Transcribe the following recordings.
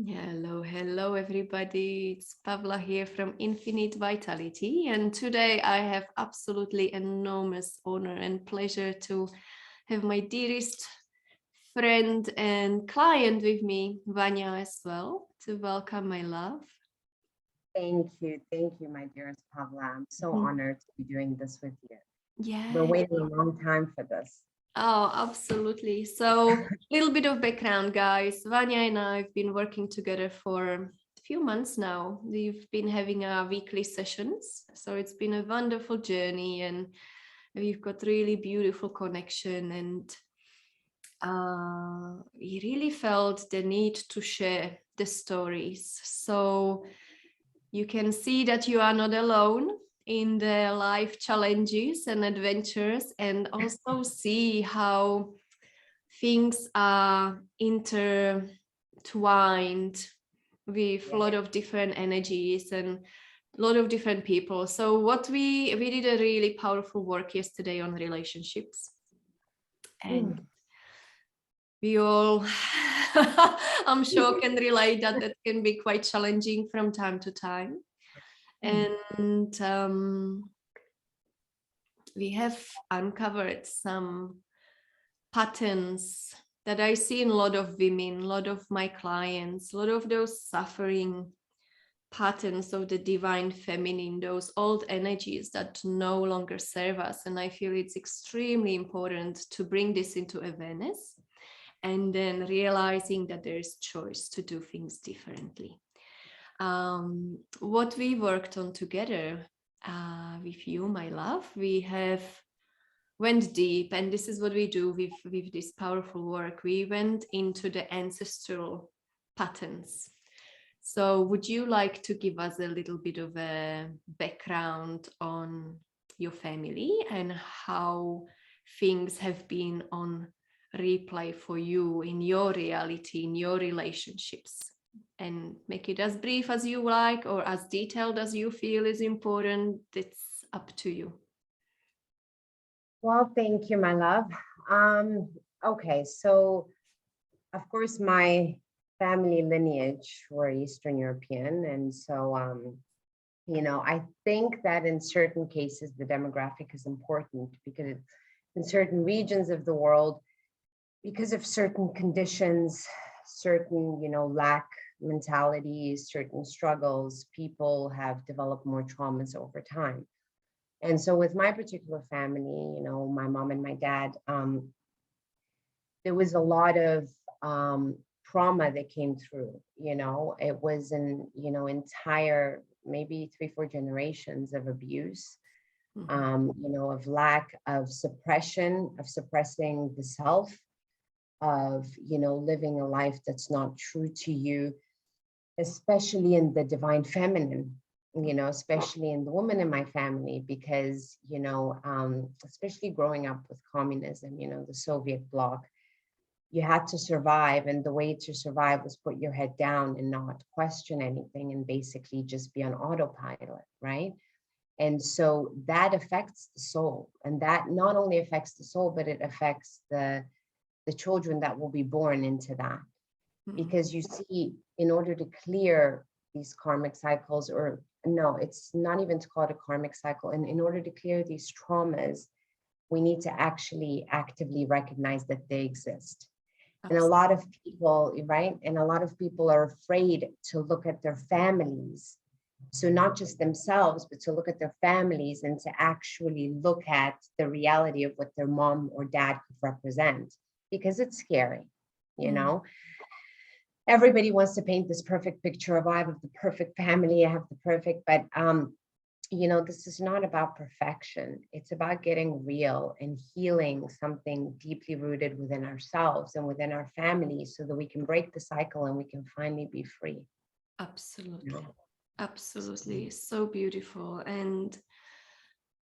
Hello, everybody. It's Pavla here from Infinite Vitality, and today I have absolutely enormous honor and pleasure to have my dearest friend and client with me, Vania, as well. To welcome my love. Thank you, my dearest Pavla. I'm so Mhm. honored to be doing this with you. We're Yeah. waiting a long time for this. Oh, absolutely. So, a little bit of background, guys. Vanya and I have been working together for a few months now. We've been having our weekly sessions. So, it's been a wonderful journey and we've got really beautiful connection. And we really felt the need to share the stories. So, you can see that you are not alone in the life challenges and adventures, and also see how things are intertwined with a Yeah. lot of different energies and a lot of different people. So what we did a really powerful work yesterday on relationships, and Mm. we all I'm sure can relate that that can be quite challenging from time to time. Mm. And we have uncovered some patterns that I see in a lot of women, a lot of my clients, a lot of those suffering patterns of the divine feminine, those old energies that no longer serve us. And I feel it's extremely important to bring this into awareness and then realizing that there's choice to do things differently. What we worked on together with you, my love, we have went deep, and this is what we do with this powerful work. We went into the ancestral patterns. So would you like to give us a little bit of a background on your family and how things have been on replay for you in your reality, in your relationships, and make it as brief as you like or as detailed as you feel is important. It's up to you. Well, thank you, my love. Um, okay, so of course my family lineage were Eastern European, and so I think that in certain cases the demographic is important because in certain regions of the world, because of certain conditions, certain, lack mentalities, certain struggles, people have developed more traumas over time. And so with my particular family, my mom and my dad, there was a lot of trauma that came through. It was an, entire maybe 3, 4 generations of abuse, Mhm. of lack of suppression, of suppressing the self, of living a life that's not true to you, especially in the divine feminine, especially in the woman in my family, because especially growing up with communism, the Soviet bloc, you had to survive, and the way to survive was put your head down and not question anything and basically just be on autopilot, right? And so that affects the soul, and that not only affects the soul, but it affects the children that will be born into that. Mhm. Because you see, in order to clear these karmic cycles, or no, it's not even to call it a karmic cycle, and in order to clear these traumas, we need to actually actively recognize that they exist. And a Abs- lot of people, right? And a lot of people are afraid to look at their families. So not just themselves, but to look at their families and to actually look at the reality of what their mom or dad could represent, because it's scary, you Mm. know? Everybody wants to paint this perfect picture of I have the perfect family, I have the perfect, but this is not about perfection. It's about getting real and healing something deeply rooted within ourselves and within our families so that we can break the cycle and we can finally be free. You Absolutely. know? Absolutely. So beautiful. And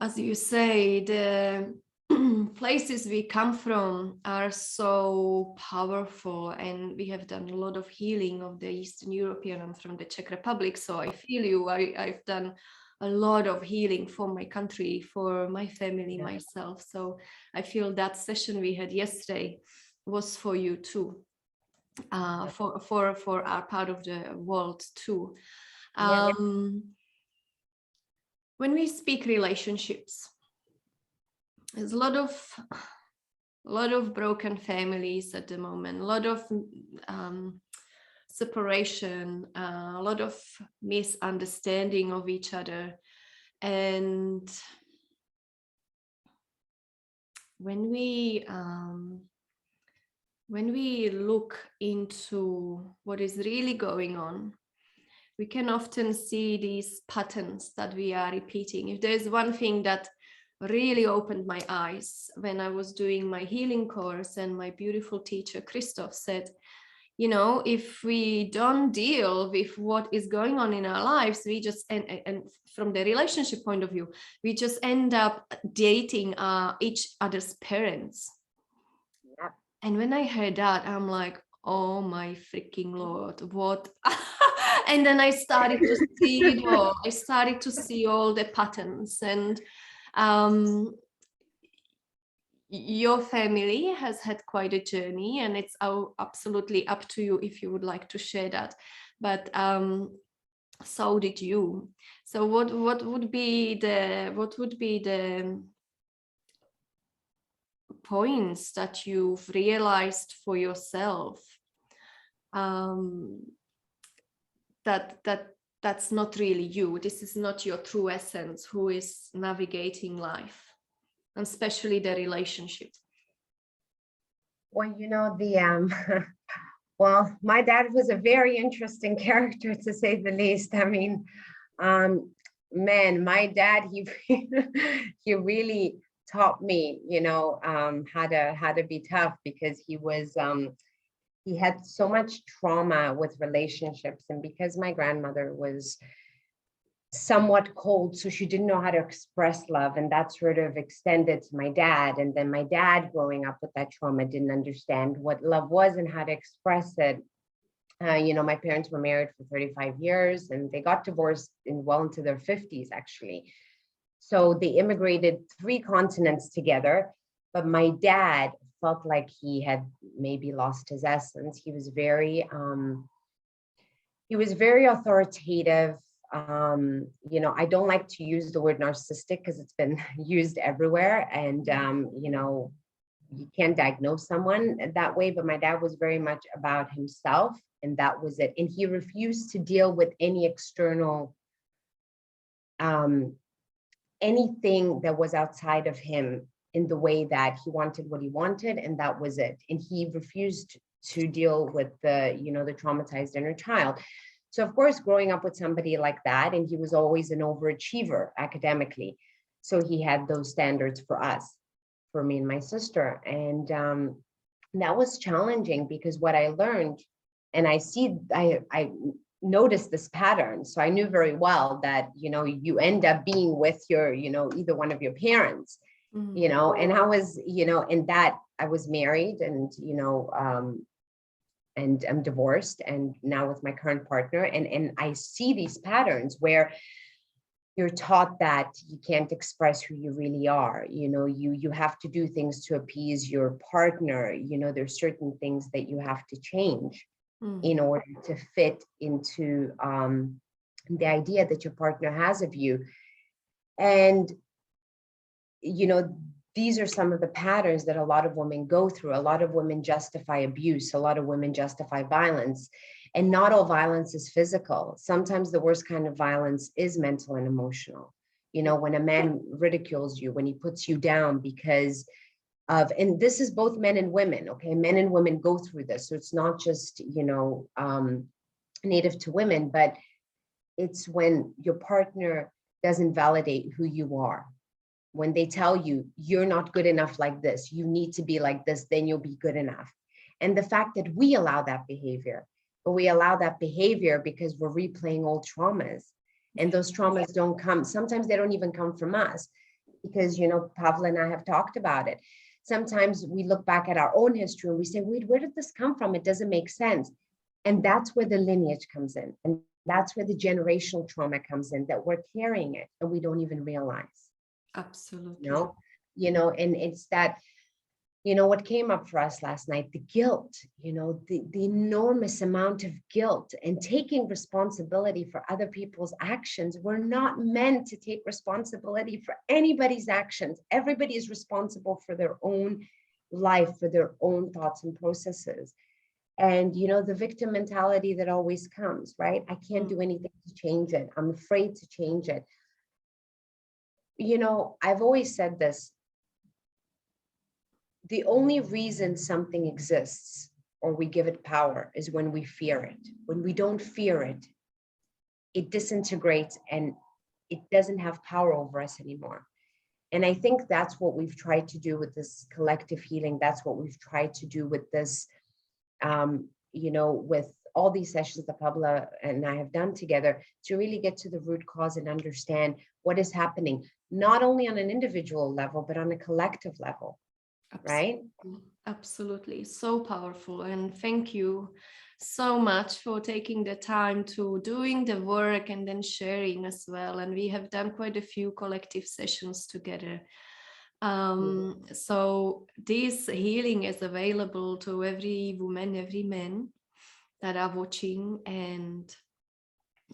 as you say, the places we come from are so powerful, and we have done a lot of healing of the Eastern European. I'm from the Czech Republic, so I feel you. I've done a lot of healing for my country, for my family, Yeah. myself. So I feel that session we had yesterday was for you too. for our part of the world too. Yeah. When we speak relationships, there's a lot of broken families at the moment, a lot of separation, a lot of misunderstanding of each other. And when we look into what is really going on, we can often see these patterns that we are repeating. If there's one thing that really opened my eyes when I was doing my healing course, and my beautiful teacher Christoph said, you know, if we don't deal with what is going on in our lives, we just, and from the relationship point of view, we just end up dating each other's parents. Yeah. And when I heard that, I'm like, oh my freaking Lord, what? And then I started to see it all. I started to see all the patterns. And your family has had quite a journey, and it's absolutely up to you if you would like to share that. But so did you. So what would be the points that you've realized for yourself that's not really you? This is not your true essence who is navigating life, and especially the relationship. Well, you know, well, my dad was a very interesting character, to say the least. I mean, man, my dad, he really taught me, you know, how to be tough, because he had so much trauma with relationships, and because my grandmother was somewhat cold, so she didn't know how to express love, and that sort of extended to my dad. And then my dad, growing up with that trauma, didn't understand what love was and how to express it. You know, my parents were married for 35 years, and they got divorced well into their 50s, actually. So they immigrated 3 continents together, but my dad felt like he had maybe lost his essence. He was very authoritative. You know, I don't like to use the word narcissistic because it's been used everywhere, and you know, you can't diagnose someone that way, but my dad was very much about himself, and that was it. And he refused to deal with any external anything that was outside of him, in the way that he wanted what he wanted, and that was it. And he refused to deal with the, you know, the traumatized inner child. So of course, growing up with somebody like that, and he was always an overachiever academically, so he had those standards for us, for me and my sister. And that was challenging, because what I learned, and I noticed this pattern. So I knew very well that, you know, you end up being with your, you know, either one of your parents, you know. And I was, you know, in that I was married, and, you know, and I'm divorced, and now with my current partner. And I see these patterns where you're taught that you can't express who you really are. You know, you have to do things to appease your partner. You know, there's certain things that you have to change in order to fit into the idea that your partner has of you. And, you know, these are some of the patterns that a lot of women go through. A lot of women justify abuse. A lot of women justify violence. And not all violence is physical. Sometimes the worst kind of violence is mental and emotional. You know, when a man ridicules you, when he puts you down because of, and this is both men and women, okay? Men and women go through this. So it's not just, you know, native to women, but it's when your partner doesn't validate who you are. When they tell you, you're not good enough like this, you need to be like this, then you'll be good enough. And the fact that we allow that behavior, but we allow that behavior because we're replaying old traumas. And those traumas don't come, sometimes they don't even come from us, because, you know, Pavla and I have talked about it. Sometimes we look back at our own history and we say, wait, where did this come from? It doesn't make sense. And that's where the lineage comes in. And that's where the generational trauma comes in, that we're carrying it and we don't even realize. Absolutely. You know, and it's that what came up for us last night, the guilt, the enormous amount of guilt and taking responsibility for other people's actions. We're not meant to take responsibility for anybody's actions. Everybody is responsible for their own life, for their own thoughts and processes. And, the victim mentality that always comes, right? I can't do anything to change it. I'm afraid to change it. I've always said this. The only reason something exists or we give it power is when we fear it. When we don't fear it, it disintegrates and it doesn't have power over us anymore. And I think that's what we've tried to do with this collective healing. That's what we've tried to do with this, with all these sessions that Pablo and I have done together, to really get to the root cause and understand what is happening, not only on an individual level, but on a collective level. Right? Absolutely. So powerful. And thank you so much for taking the time to doing the work and then sharing as well. And we have done quite a few collective sessions together. So this healing is available to every woman, every man that are watching and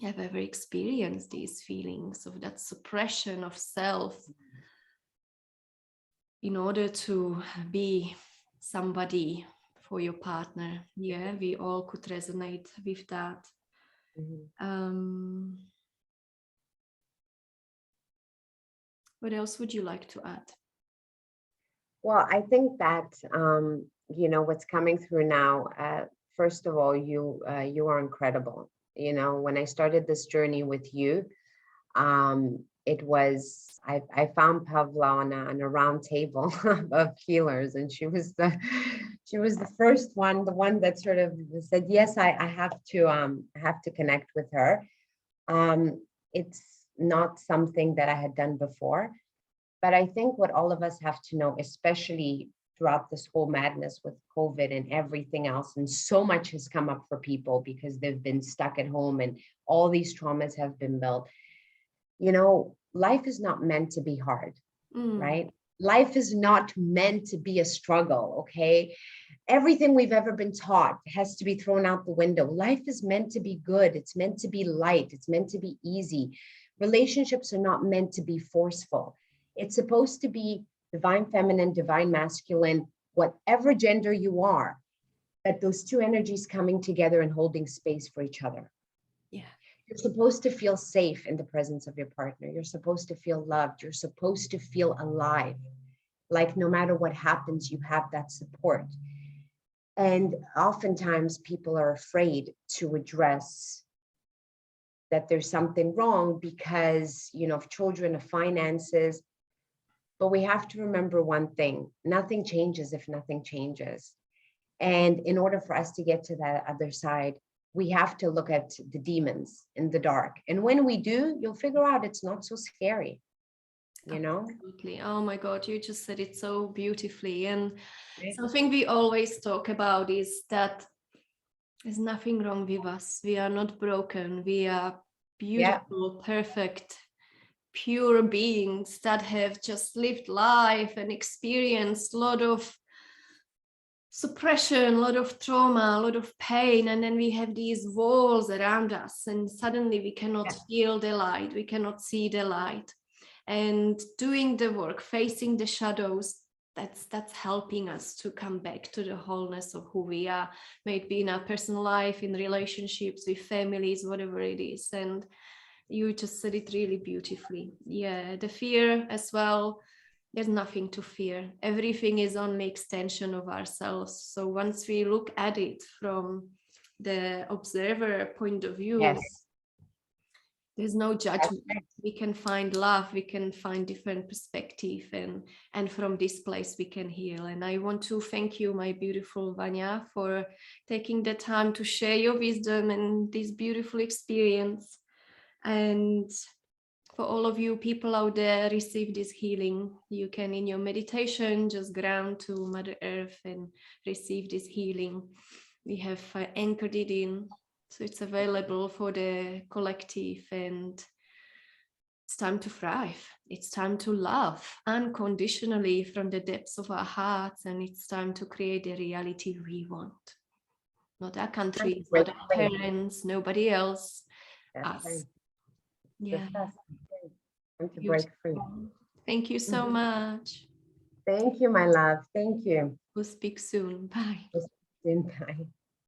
have ever experienced these feelings of that suppression of self in order to be somebody for your partner. Yeah, we all could resonate with that. What else would you like to add? Well, I think that, what's coming through now, first of all, you are incredible. When I started this journey with you, it was, I found Pavla on a round table of healers, and she was the first one, the one that sort of said, yes, I have to connect with her. It's not something that I had done before, but I think what all of us have to know, especially throughout this whole madness with COVID and everything else, and so much has come up for people because they've been stuck at home and all these traumas have been built. Life is not meant to be hard, right? Life is not meant to be a struggle, okay? Everything we've ever been taught has to be thrown out the window. Life is meant to be good. It's meant to be light. It's meant to be easy. Relationships are not meant to be forceful. It's supposed to be divine feminine, divine masculine, whatever gender you are, that those two energies coming together and holding space for each other. Yeah. You're supposed to feel safe in the presence of your partner. You're supposed to feel loved. You're supposed to feel alive. Like no matter what happens, you have that support. And oftentimes people are afraid to address that there's something wrong because, of children, of finances. But we have to remember one thing: nothing changes if nothing changes. And in order for us to get to that other side, we have to look at the demons in the dark. And when we do, you'll figure out it's not so scary, Absolutely. Oh my God, you just said it so beautifully. And something we always talk about is that there's nothing wrong with us. We are not broken. We are beautiful, perfect, pure beings that have just lived life and experienced a lot of suppression, a lot of trauma, a lot of pain, and then we have these walls around us and suddenly we cannot feel the light, we cannot see the light. And doing the work, facing the shadows, that's helping us to come back to the wholeness of who we are, maybe in our personal life, in relationships with families, whatever it is. And you just said it really beautifully. Yeah, the fear as well, there's nothing to fear. Everything is only extension of ourselves. So once we look at it from the observer point of view, there's no judgment. We can find love, we can find different perspective, and from this place we can heal. And I want to thank you, my beautiful Vania, for taking the time to share your wisdom and this beautiful experience. And for all of you people out there, receive this healing. You can, in your meditation, just ground to Mother Earth and receive this healing. We have anchored it in, so it's available for the collective. And it's time to thrive. It's time to love unconditionally from the depths of our hearts. And it's time to create the reality we want. Not our countries, not our parents, nobody else. That's Us. right. Yeah. Just us. Time to break free. Thank you so much. Thank you, my love. Thank you. We'll speak soon. Bye. Bye.